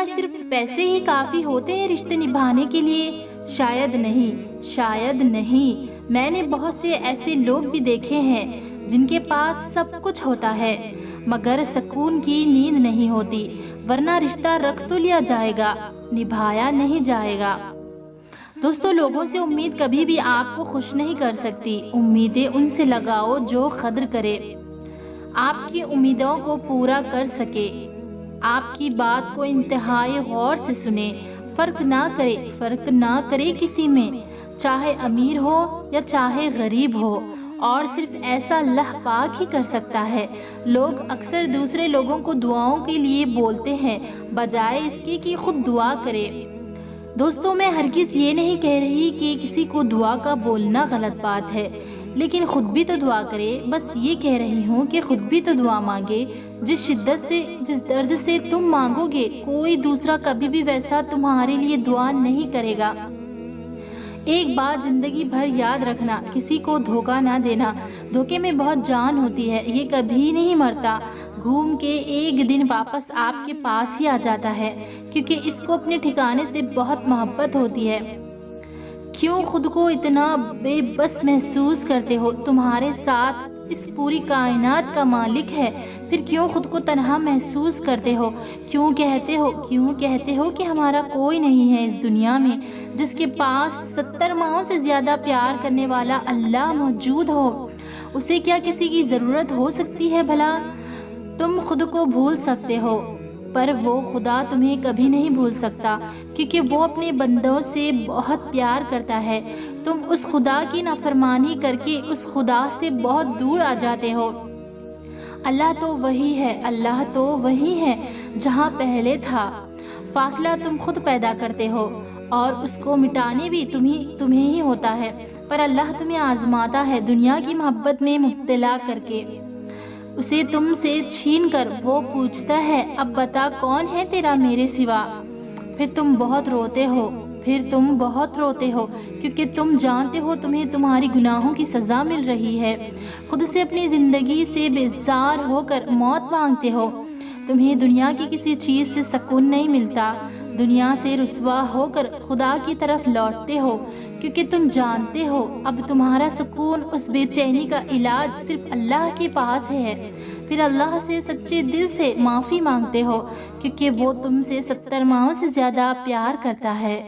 کیا صرف پیسے ہی کافی ہوتے ہیں رشتے نبھانے کے لیے؟ شاید نہیں، شاید نہیں۔ میں نے بہت سے ایسے لوگ بھی دیکھے ہیں جن کے پاس سب کچھ ہوتا ہے مگر سکون کی نیند نہیں ہوتی، ورنہ رشتہ رکھ تو لیا جائے گا، نبھایا نہیں جائے گا۔ دوستو، لوگوں سے امید کبھی بھی آپ کو خوش نہیں کر سکتی۔ امیدیں ان سے لگاؤ جو قدر کرے، آپ کی امیدوں کو پورا کر سکے، آپ کی بات کو انتہائی غور سے سنے، فرق نہ کرے کسی میں، چاہے امیر ہو یا چاہے غریب ہو، اور صرف ایسا اللہ پاک ہی کر سکتا ہے۔ لوگ اکثر دوسرے لوگوں کو دعاؤں کے لیے بولتے ہیں بجائے اس کے کہ خود دعا کرے۔ دوستو، میں ہرگز یہ نہیں کہہ رہی کہ کسی کو دعا کا بولنا غلط بات ہے، لیکن خود بھی تو دعا کرے۔ بس یہ کہہ رہی ہوں کہ خود بھی تو دعا مانگے۔ جس شدت سے، جس درد سے تم مانگو گے، کوئی دوسرا کبھی بھی ویسا تمہارے لیے دعا نہیں کرے گا۔ ایک بات زندگی بھر یاد رکھنا، کسی کو دھوکہ نہ دینا۔ دھوکے میں بہت جان ہوتی ہے، یہ کبھی نہیں مرتا، گھوم کے ایک دن واپس آپ کے پاس ہی آ جاتا ہے، کیونکہ اس کو اپنے ٹھکانے سے بہت محبت ہوتی ہے۔ کیوں خود کو اتنا بے بس محسوس کرتے ہو؟ تمہارے ساتھ اس پوری کائنات کا مالک ہے، پھر کیوں خود کو تنہا محسوس کرتے ہو؟ کیوں کہتے ہو کہ ہمارا کوئی نہیں ہے اس دنیا میں؟ جس کے پاس 70 ماہوں سے زیادہ پیار کرنے والا اللہ موجود ہو، اسے کیا کسی کی ضرورت ہو سکتی ہے بھلا؟ تم خود کو بھول سکتے ہو، پر وہ خدا تمہیں کبھی نہیں بھول سکتا، کیونکہ وہ اپنے بندوں سے بہت پیار کرتا ہے۔ تم اس خدا کی نافرمانی کر کے اس خدا سے بہت دور آ جاتے ہو۔ اللہ تو وہی ہے جہاں پہلے تھا، فاصلہ تم خود پیدا کرتے ہو اور اس کو مٹانے بھی تمہیں ہی ہوتا ہے، پر اللہ تمہیں آزماتا ہے دنیا کی محبت میں مبتلا کر کے، اسے تم سے چھین کر۔ وہ پوچھتا ہے، اب بتا کون ہے تیرا میرے سوا؟ پھر تم بہت روتے ہو، کیونکہ تم جانتے ہو تمہیں تمہاری گناہوں کی سزا مل رہی ہے۔ خود سے، اپنی زندگی سے بیزار ہو کر موت مانگتے ہو۔ تمہیں دنیا کی کسی چیز سے سکون نہیں ملتا، دنیا سے رسوا ہو کر خدا کی طرف لوٹتے ہو، کیونکہ تم جانتے ہو اب تمہارا سکون، اس بے چینی کا علاج صرف اللہ کے پاس ہے۔ پھر اللہ سے سچے دل سے معافی مانگتے ہو، کیونکہ وہ تم سے 70 ماہوں سے زیادہ پیار کرتا ہے۔